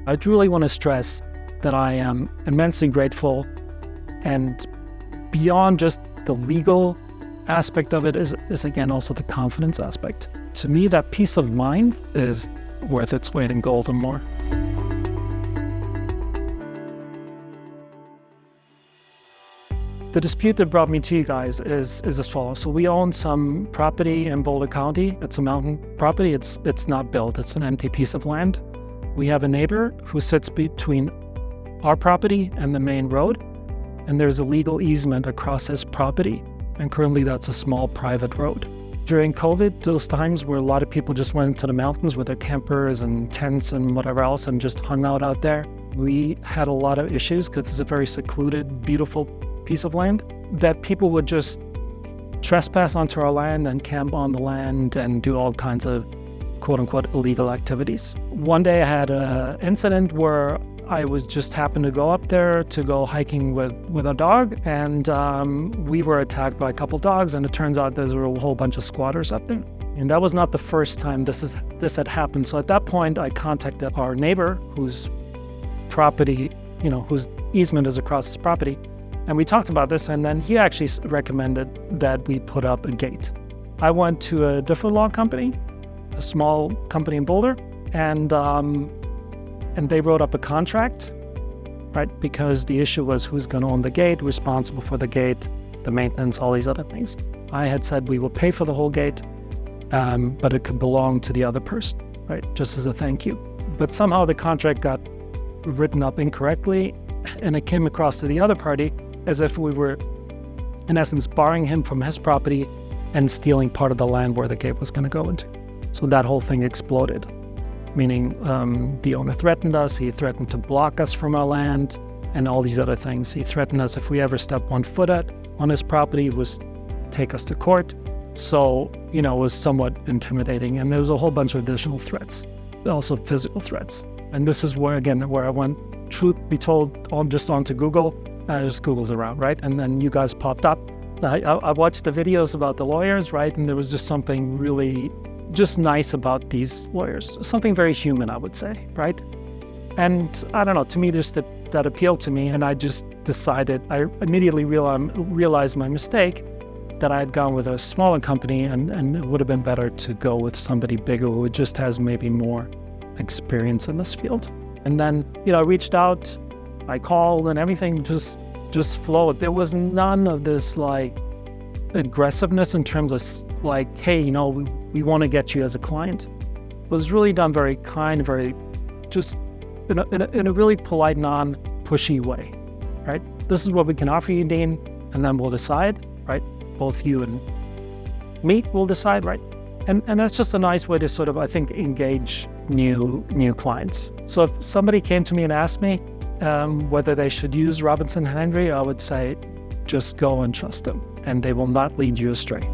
I truly want to stress that I am immensely grateful, and beyond just the legal aspect of it is again also the confidence aspect. To me, that peace of mind is worth its weight in gold and more. The dispute that brought me to you guys is as follows. So we own some property in Boulder County. It's a mountain property. It's not built. It's an empty piece of land. We have a neighbor who sits between our property and the main road, and there's a legal easement across his property. And currently that's a small private road. During COVID, those times where a lot of people just went into the mountains with their campers and tents and whatever else and just hung out there, we had a lot of issues because it's a very secluded, beautiful piece of land, that people would just trespass onto our land and camp on the land and do all kinds of quote-unquote illegal activities. One day I had an incident where I was just happened to go up there to go hiking with a dog, and we were attacked by a couple dogs, and it turns out there's a whole bunch of squatters up there. And that was not the first time this had happened. So at that point, I contacted our neighbor whose property, whose easement is across his property, and we talked about this, and then he actually recommended that we put up a gate. I went to a different law company, a small company in Boulder, and they wrote up a contract, right? Because the issue was who's going to own the gate, responsible for the gate, the maintenance, all these other things. I had said we will pay for the whole gate, but it could belong to the other person, right? Just as a thank you. But somehow the contract got written up incorrectly, and it came across to the other party as if we were, in essence, borrowing him from his property and stealing part of the land where the gate was going to go into. So that whole thing exploded, meaning the owner threatened us. He threatened to block us from our land and all these other things. He threatened us if we ever step one foot on his property, it was take us to court. So, it was somewhat intimidating. And there was a whole bunch of additional threats, also physical threats. And this is where I went, truth be told, just onto Google. I just Googled around, right? And then you guys popped up. I watched the videos about the lawyers, right? And there was just something really just nice about these lawyers. Something very human, I would say, right? And I don't know, to me, just that appealed to me. And I just decided, I immediately realized my mistake, that I had gone with a smaller company, and it would have been better to go with somebody bigger who just has maybe more experience in this field. And then, I reached out, I called, and everything just flowed. There was none of this aggressiveness in terms of hey, we want to get you as a client. It was really done very kind, very just in a really polite, non-pushy way, right? This is what we can offer you, Dean, and then we'll decide, right? Both you and me will decide, right? And that's just a nice way to sort of, I think, engage new clients. So if somebody came to me and asked me whether they should use Robinson Henry, I would say just go and trust them, and they will not lead you astray.